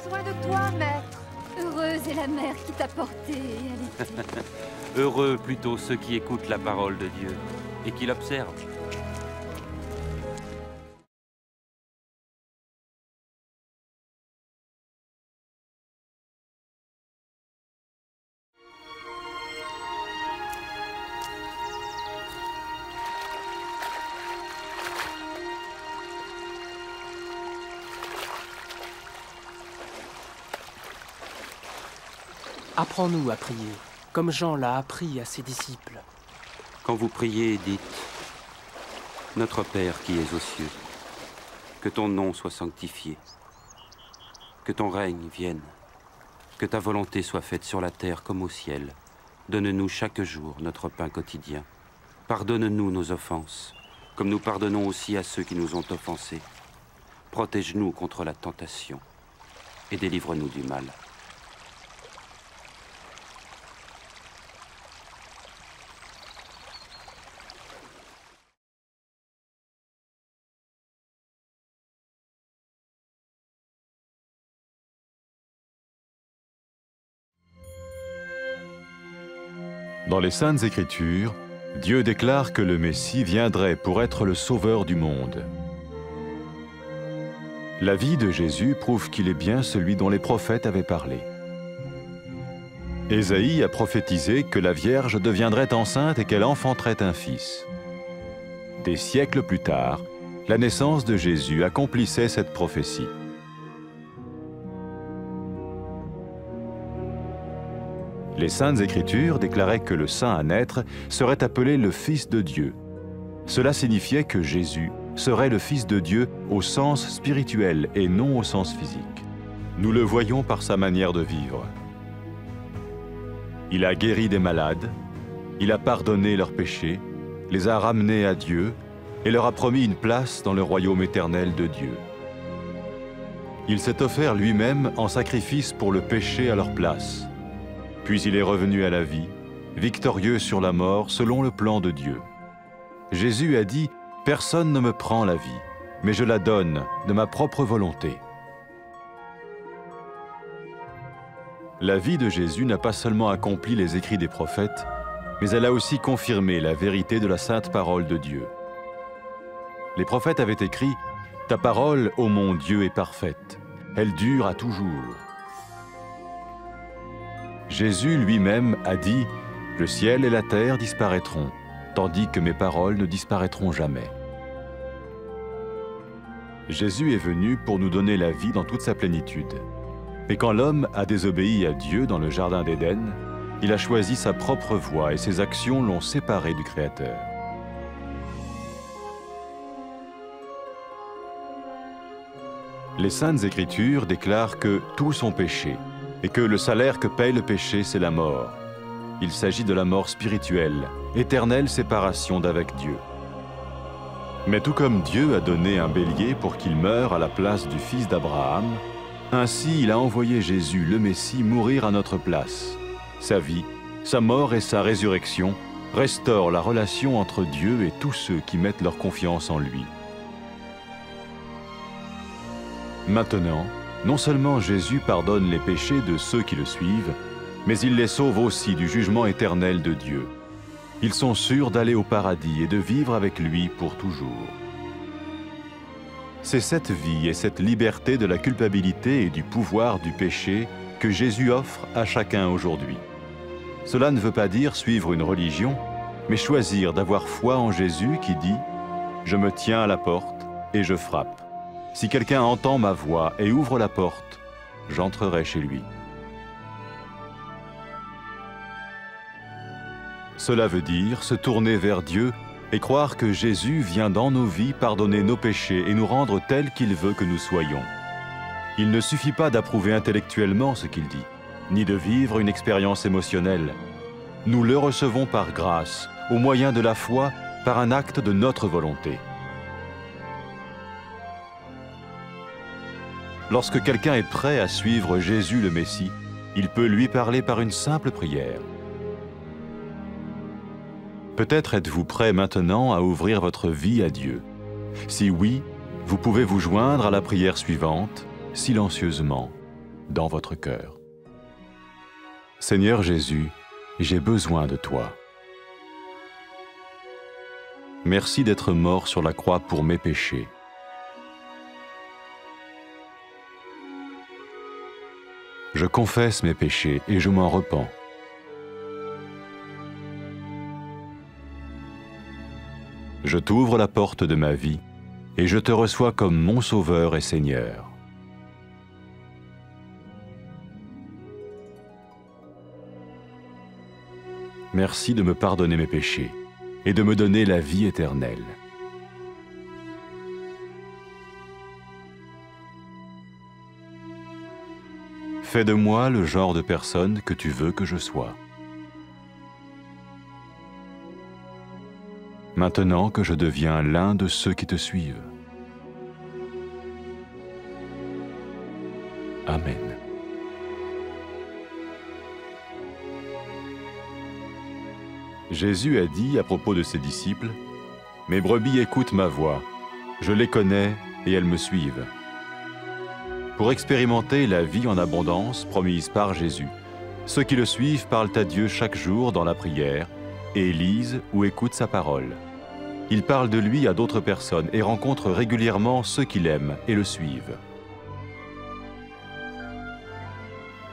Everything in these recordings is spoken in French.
besoin de toi, maître. Heureuse est la mère qui t'a porté et allaitée. Heureux plutôt ceux qui écoutent la parole de Dieu et qui l'observent. Apprends-nous à prier, comme Jean l'a appris à ses disciples. Quand vous priez, dites « Notre Père qui es aux cieux, que ton nom soit sanctifié, que ton règne vienne, que ta volonté soit faite sur la terre comme au ciel. Donne-nous chaque jour notre pain quotidien. Pardonne-nous nos offenses, comme nous pardonnons aussi à ceux qui nous ont offensés. Protège-nous contre la tentation et délivre-nous du mal. » Dans les Saintes Écritures, Dieu déclare que le Messie viendrait pour être le sauveur du monde. La vie de Jésus prouve qu'il est bien celui dont les prophètes avaient parlé. Ésaïe a prophétisé que la Vierge deviendrait enceinte et qu'elle enfanterait un fils. Des siècles plus tard, la naissance de Jésus accomplissait cette prophétie. Les Saintes Écritures déclaraient que le saint à naître serait appelé le Fils de Dieu. Cela signifiait que Jésus serait le Fils de Dieu au sens spirituel et non au sens physique. Nous le voyons par sa manière de vivre. Il a guéri des malades, il a pardonné leurs péchés, les a ramenés à Dieu et leur a promis une place dans le royaume éternel de Dieu. Il s'est offert lui-même en sacrifice pour le péché à leur place. Puis il est revenu à la vie, victorieux sur la mort selon le plan de Dieu. Jésus a dit « Personne ne me prend la vie, mais je la donne de ma propre volonté. » La vie de Jésus n'a pas seulement accompli les écrits des prophètes, mais elle a aussi confirmé la vérité de la sainte parole de Dieu. Les prophètes avaient écrit « Ta parole, ô mon Dieu, est parfaite, elle dure à toujours. » Jésus lui-même a dit « Le ciel et la terre disparaîtront, tandis que mes paroles ne disparaîtront jamais. » Jésus est venu pour nous donner la vie dans toute sa plénitude. Mais quand l'homme a désobéi à Dieu dans le jardin d'Éden, il a choisi sa propre voie et ses actions l'ont séparé du Créateur. Les Saintes Écritures déclarent que tous ont péché et que le salaire que paye le péché, c'est la mort. Il s'agit de la mort spirituelle, éternelle séparation d'avec Dieu. Mais tout comme Dieu a donné un bélier pour qu'il meure à la place du fils d'Abraham, ainsi il a envoyé Jésus, le Messie, mourir à notre place. Sa vie, sa mort et sa résurrection restaurent la relation entre Dieu et tous ceux qui mettent leur confiance en lui. Maintenant, non seulement Jésus pardonne les péchés de ceux qui le suivent, mais il les sauve aussi du jugement éternel de Dieu. Ils sont sûrs d'aller au paradis et de vivre avec lui pour toujours. C'est cette vie et cette liberté de la culpabilité et du pouvoir du péché que Jésus offre à chacun aujourd'hui. Cela ne veut pas dire suivre une religion, mais choisir d'avoir foi en Jésus qui dit « Je me tiens à la porte et je frappe. Si quelqu'un entend ma voix et ouvre la porte, j'entrerai chez lui. » Cela veut dire se tourner vers Dieu et croire que Jésus vient dans nos vies pardonner nos péchés et nous rendre tels qu'il veut que nous soyons. Il ne suffit pas d'approuver intellectuellement ce qu'il dit, ni de vivre une expérience émotionnelle. Nous le recevons par grâce, au moyen de la foi, par un acte de notre volonté. Lorsque quelqu'un est prêt à suivre Jésus le Messie, il peut lui parler par une simple prière. Peut-être êtes-vous prêt maintenant à ouvrir votre vie à Dieu. Si oui, vous pouvez vous joindre à la prière suivante, silencieusement. dans votre cœur. Seigneur Jésus, j'ai besoin de toi. Merci d'être mort sur la croix pour mes péchés. Je confesse mes péchés et je m'en repens. Je t'ouvre la porte de ma vie et je te reçois comme mon Sauveur et Seigneur. Merci de me pardonner mes péchés et de me donner la vie éternelle. Fais de moi le genre de personne que tu veux que je sois. Maintenant que je deviens l'un de ceux qui te suivent. Amen. Jésus a dit à propos de ses disciples, « Mes brebis écoutent ma voix, je les connais et elles me suivent. » Pour expérimenter la vie en abondance promise par Jésus, ceux qui le suivent parlent à Dieu chaque jour dans la prière et lisent ou écoutent sa parole. Ils parlent de lui à d'autres personnes et rencontrent régulièrement ceux qui l'aiment et le suivent.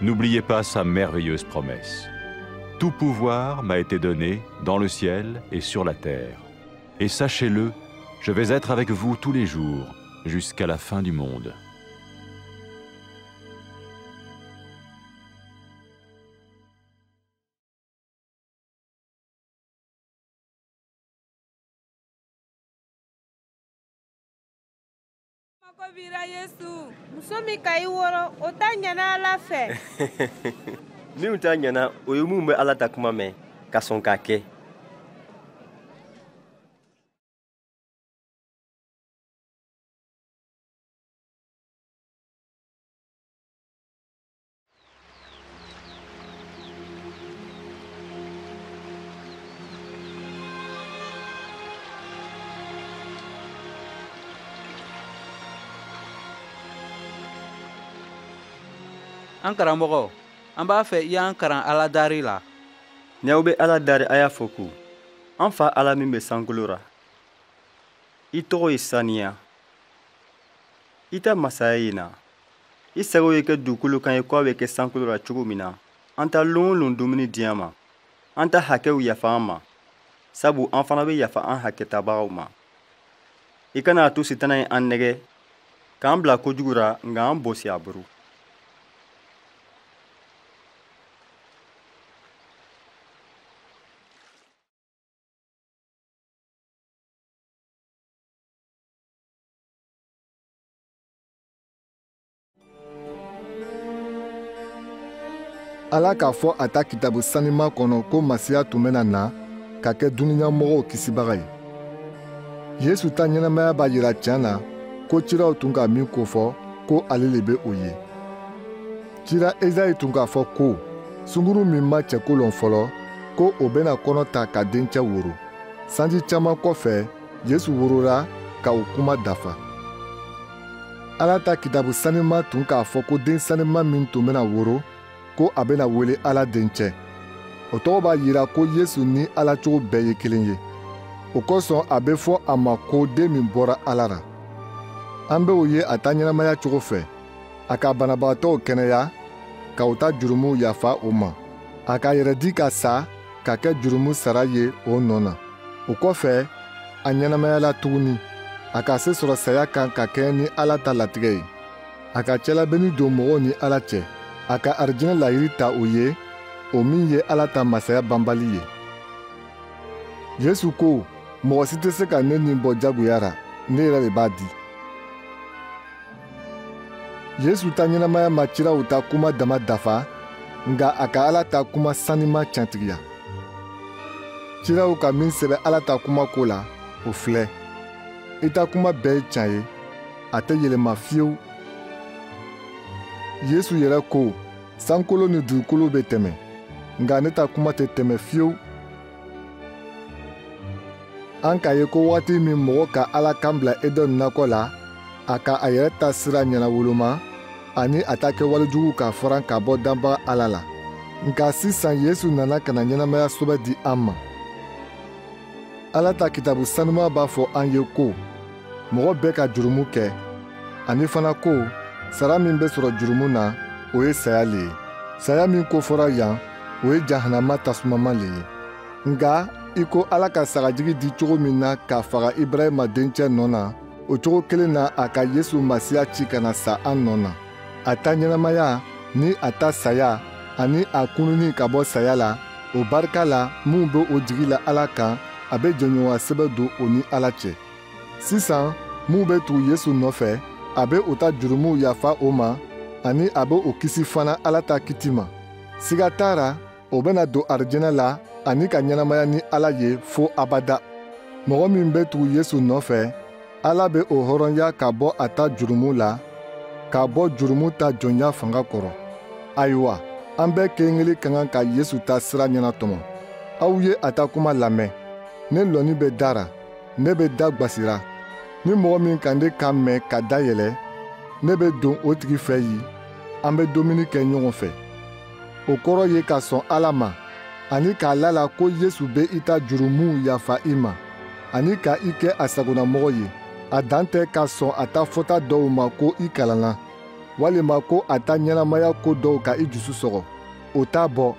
N'oubliez pas sa merveilleuse promesse. Tout pouvoir m'a été donné dans le ciel et sur la terre. Et sachez-le, je vais être avec vous tous les jours, jusqu'à la fin du monde. Muso min ka I wɔrɔ o ta ɲana Ala fɛ. Min ta ɲana o ye mun bɛ Ala ta kuma mɛn ka sɔn k'a kɛ. An karamɔgɔ, an b'a fɛ I y'an karan Ala dari la. Ni aw bɛ Ala dari a y'a fɔ ko an fa Ala min bɛ sankolo ra. I tɔgɔ ye saniya. I ta masaya ye na. I sago ye kɛ dugukolo kan ye k'a bɛ kɛ sankolo ra cogo min na. An ta lon o lon dumuni di an ma. An ta hakɛw yafa an ma. Sabu an fana bɛ yafa an hakɛtabagaw ma. I kana a to Sitana ye an nɛgɛ k'an bila kojugu ra nka an bosi a buru. Ala k'a fɔ a ta kitabu sanima kɔnɔ ko Masiya tun bɛna na ka kɛ dunuɲamɔgɔw kisibaga ye. Yesu ta ɲɛnamaya b'a yira tiɲɛ na ko ciraw tun ka min kofɔ ko ale le bɛ o ye. Cira Ezayi tun k'a fɔ ko sunguru min ma cɛkolon fɔlɔ ko o bɛna kɔnɔ ta ka dencɛ woro. Sanji caman kɔfɛ Yesu worora ka o kuma dafa. Ala ta kitabu sanima tun k'a fɔ ko den sanima min tun bɛna woro ko a bɛna wele Ala dencɛ. O tɔgɔ b'a yira ko Yesu ni Ala cogo bɛɛ ye kelen ye. O kosɔn a bɛ fɔ a ma ko den min bɔra Ala ra. An bɛ o ye a ta ɲɛnamaya cogo fɛ. A ka banabagatɔw kɛnɛya, ka o ta jurumuw yafa o ma. A ka yɛrɛ di ka sa, ka kɛ jurumu sara ye o nɔ na. O kɔfɛ, a ɲɛnamayala tuguni. A ka se sɔrɔ saya kan ka kɛɲɛ ni Ala ta latigɛ ye. A ka cɛlabenni don mɔgɔw ni Ala cɛ. A ka arijinɛ layiri ta o ye, o min ye Ala ta masaya banbali ye. Yesu ko, mɔgɔ si tɛ se ka ne nin bɔ jagoya ra, ne yɛrɛ de b'a di. Yesu ta ɲɛnamaya ma ciraw ta kuma dama dafa, nka a ka Ala ta kuma sanima tiɲɛtigiya. Ciraw ka min sɛbɛ Ala ta kuma ko la, o filɛ. I ta kuma bɛɛ ye tiɲɛ ye, a tɛ yɛlɛma fiyewu. Yesu yɛrɛ ko, sankolo ni dugukolo bɛ tɛmɛ, nka ne ta kuma tɛ tɛmɛ fiyewu. An k'a ye ko waati min mɔgɔ ka Ala kan bila Edɔni nakɔ la, a ka a yɛrɛ ta sira ɲɛnawoloma, ani a ta kɛ walejugu ka fɔran ka bɔ danbaga Ala la. Nka sisan Yesu nana ka na ɲɛnamaya sɛbɛn di an ma. Ala ta kitabu sanuman b'a fɔ an ye ko mɔgɔ bɛɛ ka jurumu kɛ, ani fana ko sara min bɛ sɔrɔ jurumu na o ye saya le ye. Saya min kofɔra yan o ye jahanama tasumama le ye. Nga i ko Ala ka sagajigi di cogo min na k'a faga Ibrahima dencɛ nɔ na, o cogo kelen na a ka Yesu Masiya ci ka na sa an nɔ na. A ta ɲɛnamaya ni a ta saya ani a kununi ka bɔ saya la, o barika la mun be o jigi la Ala kan, a be jɛɲɔgɔnya sɛbɛn don o ni Ala cɛ. Sisan mun be tugu Yesu nɔfɛ, a be o ta jurumuw yafa o ma, ani a be o kisi fana Ala ta kiti ma. Siga t'a ra, o bena don arijɛnɛ la ani ka ɲɛnamaya ni Ala ye fo abada. Mɔgɔ min be tugu Yesu nɔfɛ, Ala be o hɔrɔnya ka bɔ a ta jurumu la, ka bɔ jurumu ta jɔnya fanga kɔrɔ. Ayiwa, an bɛɛ kelen kelen ka kan ka Yesu ta sira ɲɛnatɔmɔ. Aw ye a ta kuma lamɛn. Ne lɔnni bɛ dara, ne bɛ da gwasira. Ni mɔgɔ min ka ne kan mɛn ka dayɛlɛ, ne bɛ don o tigi fɛ yen, an bɛ dumuni kɛ ɲɔgɔn fɛ. O kɔrɔ ye ka sɔn Ala ma, ani k'a lala ko Yesu bɛ i ta jurumuw yafa i ma, ani ka i kɛ a sagonamɔgɔ ye. A dan tɛ ka sɔn a ta fɔta dɔw ma ko i kalanna, walima ko a ta ɲɛnamaya ko dɔw ka i dusu sɔgɔ. O t'a bɔ.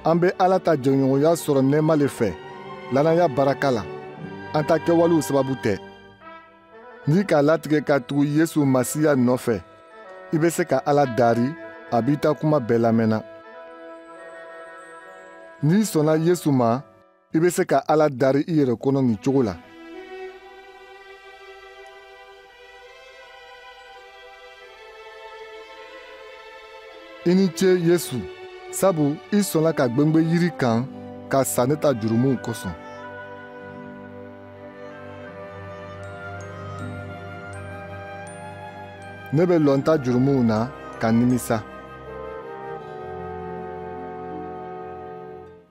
An bɛ Ala ta jɛɲɔgɔnya sɔrɔ nɛɛma le fɛ, lannaya baraka la. An ta kɛwalew sababu tɛ. N'i k'a latigɛ ka tugu Yesu Masiya nɔfɛ, i bɛ se ka Ala daari, a b'i ta kuma bɛɛ lamɛnna. N'i sɔnna Yesu ma, i bɛ se ka Ala daari i yɛrɛ kɔnɔ nin cogo la. I ni ce Yesu, sabu i sɔnna ka gwengbe yiri kan ka sa ne ta jurumuw kosɔn. Ne bɛ lɔn ta jurumuw na ka nimisa.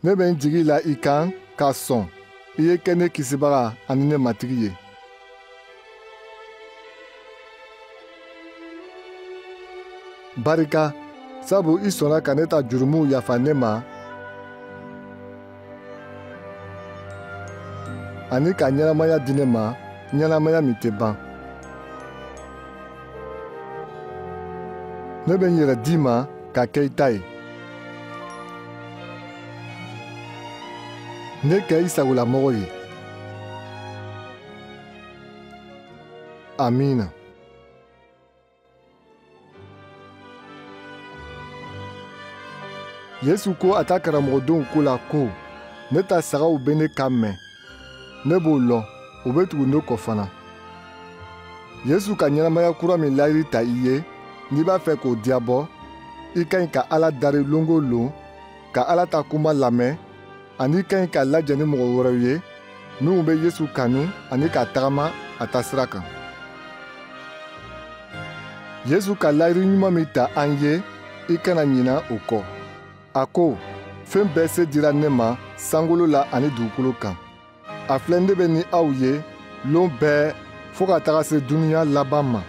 Ne bɛ n jigi la i kan ka sɔn i ye kɛ ne kisibaga ani ne matigi ye. Barika, sabu i sɔnna ka ne ta jurumuw yafa ne ma, ani ka ɲɛnamaya di ne ma, ɲɛnamaya min tɛ ban. Ne bɛ n yɛrɛ d'i ma ka kɛ i ta ye. Ne kɛ i sagolamɔgɔ ye. Amiina. Yesu ko a ta karamɔgɔdenw ko la ko ne ta sagaw be ne kan mɛn. Ne b'o lɔn, o be tugu ne kɔ fana. Yesu ka ɲɛnamaya kura min layiri ta i ye, n'i b'a fɛ k'o diyabɔ, i ka ɲi ka Ala dari lon o lon, ka Ala ta kuma lamɛn, ani i ka ɲi ka lajɛ ni mɔgɔ wɛrɛw ye minnu be Yesu kanu ani ka tagama a ta sira kan. Yesu ka layiri ɲuman min ta an ye, i kana ɲina o kɔ. A ko, fɛn bɛɛ se dira ne ma sankolo la ani dugukolo kan. A filɛ ne bɛ ni aw ye lon bɛɛ fɔɔ ka taga se duniɲa laban ma.